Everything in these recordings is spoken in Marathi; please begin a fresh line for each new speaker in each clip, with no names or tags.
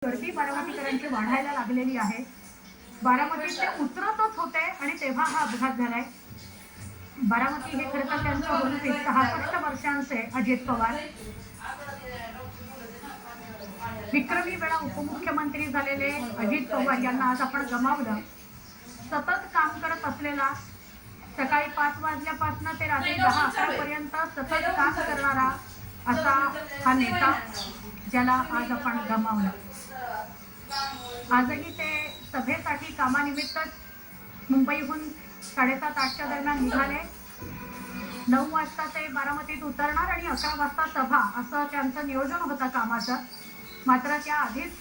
गर्दी बारामतीकरांची वाढायला लागलेली आहे। बारामतीत ते उतरतच होते आणि तेव्हा हा अपघात झालाय। बारामती हे खरं तर त्यांचं होते 66 वर्षांचे अजित पवार, विक्रमी वेळा उपमुख्यमंत्री झालेले अजित पवार यांना आज आपण गमावलं। सतत काम करत असलेला, सकाळी 5 वाजल्यापासून ते रात्री 10-11 पर्यंत सतत काम करणारा असा हा नेता, ज्याला आज आपण गमावलं। आजही ते सभेसाठी कामानिमित्त मुंबईहून 7:30-8च्या दरम्यान निघाले। 9 वाजता ते बारामतीत उतरणार आणि 11 वाजता सभा, असं त्यांचं नियोजन होतं कामाचं। मात्र त्या आधीच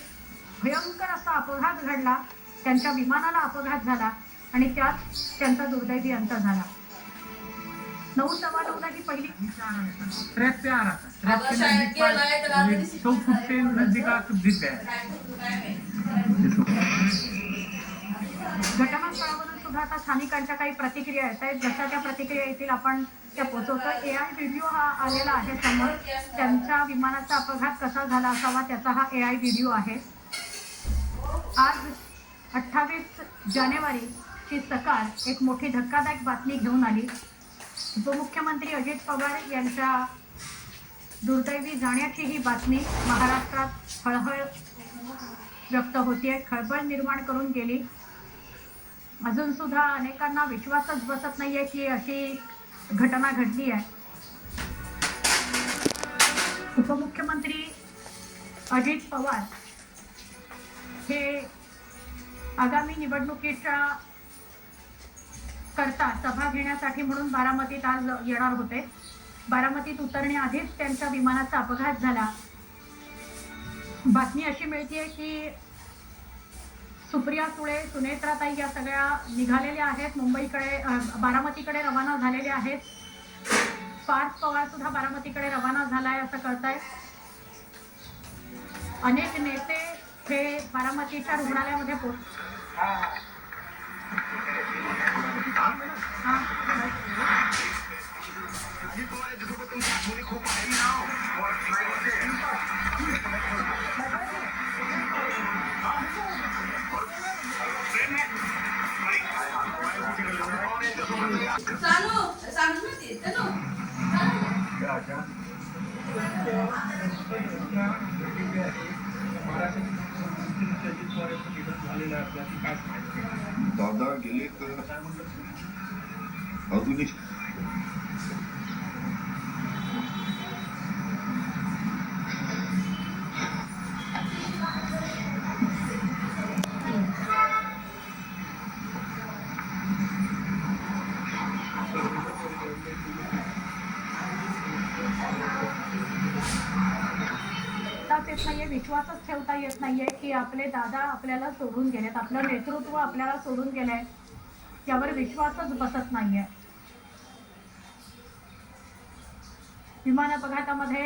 भयंकर असा अपघात घडला, त्यांच्या विमानाला अपघात झाला आणि त्यात त्यांचा दुर्दैवी अंत झाला। 9:15 ही पहिली
ट्रैक पे आ रहा था, ट्रैक के नजदीक 100 फुट के नजदीक आकर गिर गया।
घटनास्थळावरून सुद्धा आता स्थानिकांच्या काही प्रतिक्रिया येत आहेत। जशा त्या प्रतिक्रिया येतील आपण त्या पोहोचवतो। AI व्हिडिओ हा आलेला आहे समोर, त्यांच्या विमानाचा अपघात कसा झाला असावा त्याचा हा AI व्हिडिओ आहे। आज 28 जानेवारीची सकाळ एक मोठी धक्कादायक बातमी घेऊन आली। उपमुख्यमंत्री अजित पवार यांच्या दुर्दैवी जाण्याची ही बातमी महाराष्ट्रात हळहळ व्यक्त होतीये, खळबळ निर्माण करून गेली। अजून सुद्धा अनेकांना विश्वासच बसत नाहीये की अशी घटना घडली आहे। उपमुख्यमंत्री अजित पवार हे आगामी निवडणुकीच्या करता सभा घेण्यासाठी म्हणून बारामतीत आज येणार होते। बारामतीत उतरण्याआधीच त्यांच्या विमानाचा अपघात झाला। बातमी अशी मिळतेय की सुप्रिया सुळे, सुनेत्राताई या सगळ्या निघालेल्या आहेत, मुंबईकडे बारामतीकडे रवाना झालेल्या आहेत। पार्थ पवार सुद्धा बारामतीकडे रवाना झालाय असं कळतंय। अनेक नेते हे बारामतीच्या रुग्णालयामध्ये
दादा गेले तर अजूनही
येत नाहीये, विश्वासच ठेवता येत नाहीये की आपले दादा आपल्याला सोडून गेलेत, आपलं नेतृत्व आपल्याला सोडून गेलंय, यावर विश्वासच बसत नाहीये। विमान अपघातामध्ये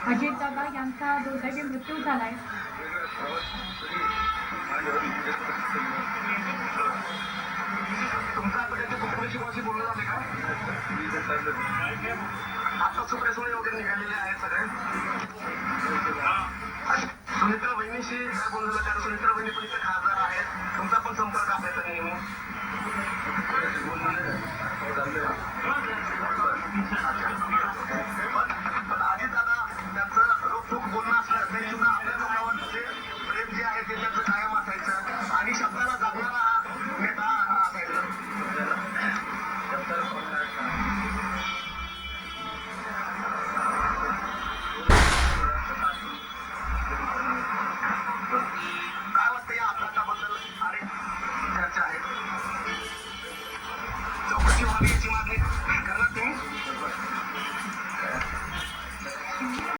अजित दादा यांचा दुर्दैवी मृत्यू झालाय।
आता सुप्रेसोळे वगैरे निघालेले आहेत सगळे। सुनेत्रा बहिणीशी काय बोललेलं, कारण सुनेत्रा बहिणी पण इथे खासदार आहेत, तुमचा पण संपर्क असायचा नेहमी। पण आधी दादा त्यांचं रोखोक बोलणं असलं तरी सुद्धा आपल्या लोकांवर प्रेम जे आहे ते त्यांचं कायम असायचं आणि शब्दाला जगणारा हा नेता हा असायचा। काय वाटतं या अपघाताबद्दल? अनेक चर्चा आहे, चौकशी व्हावी याची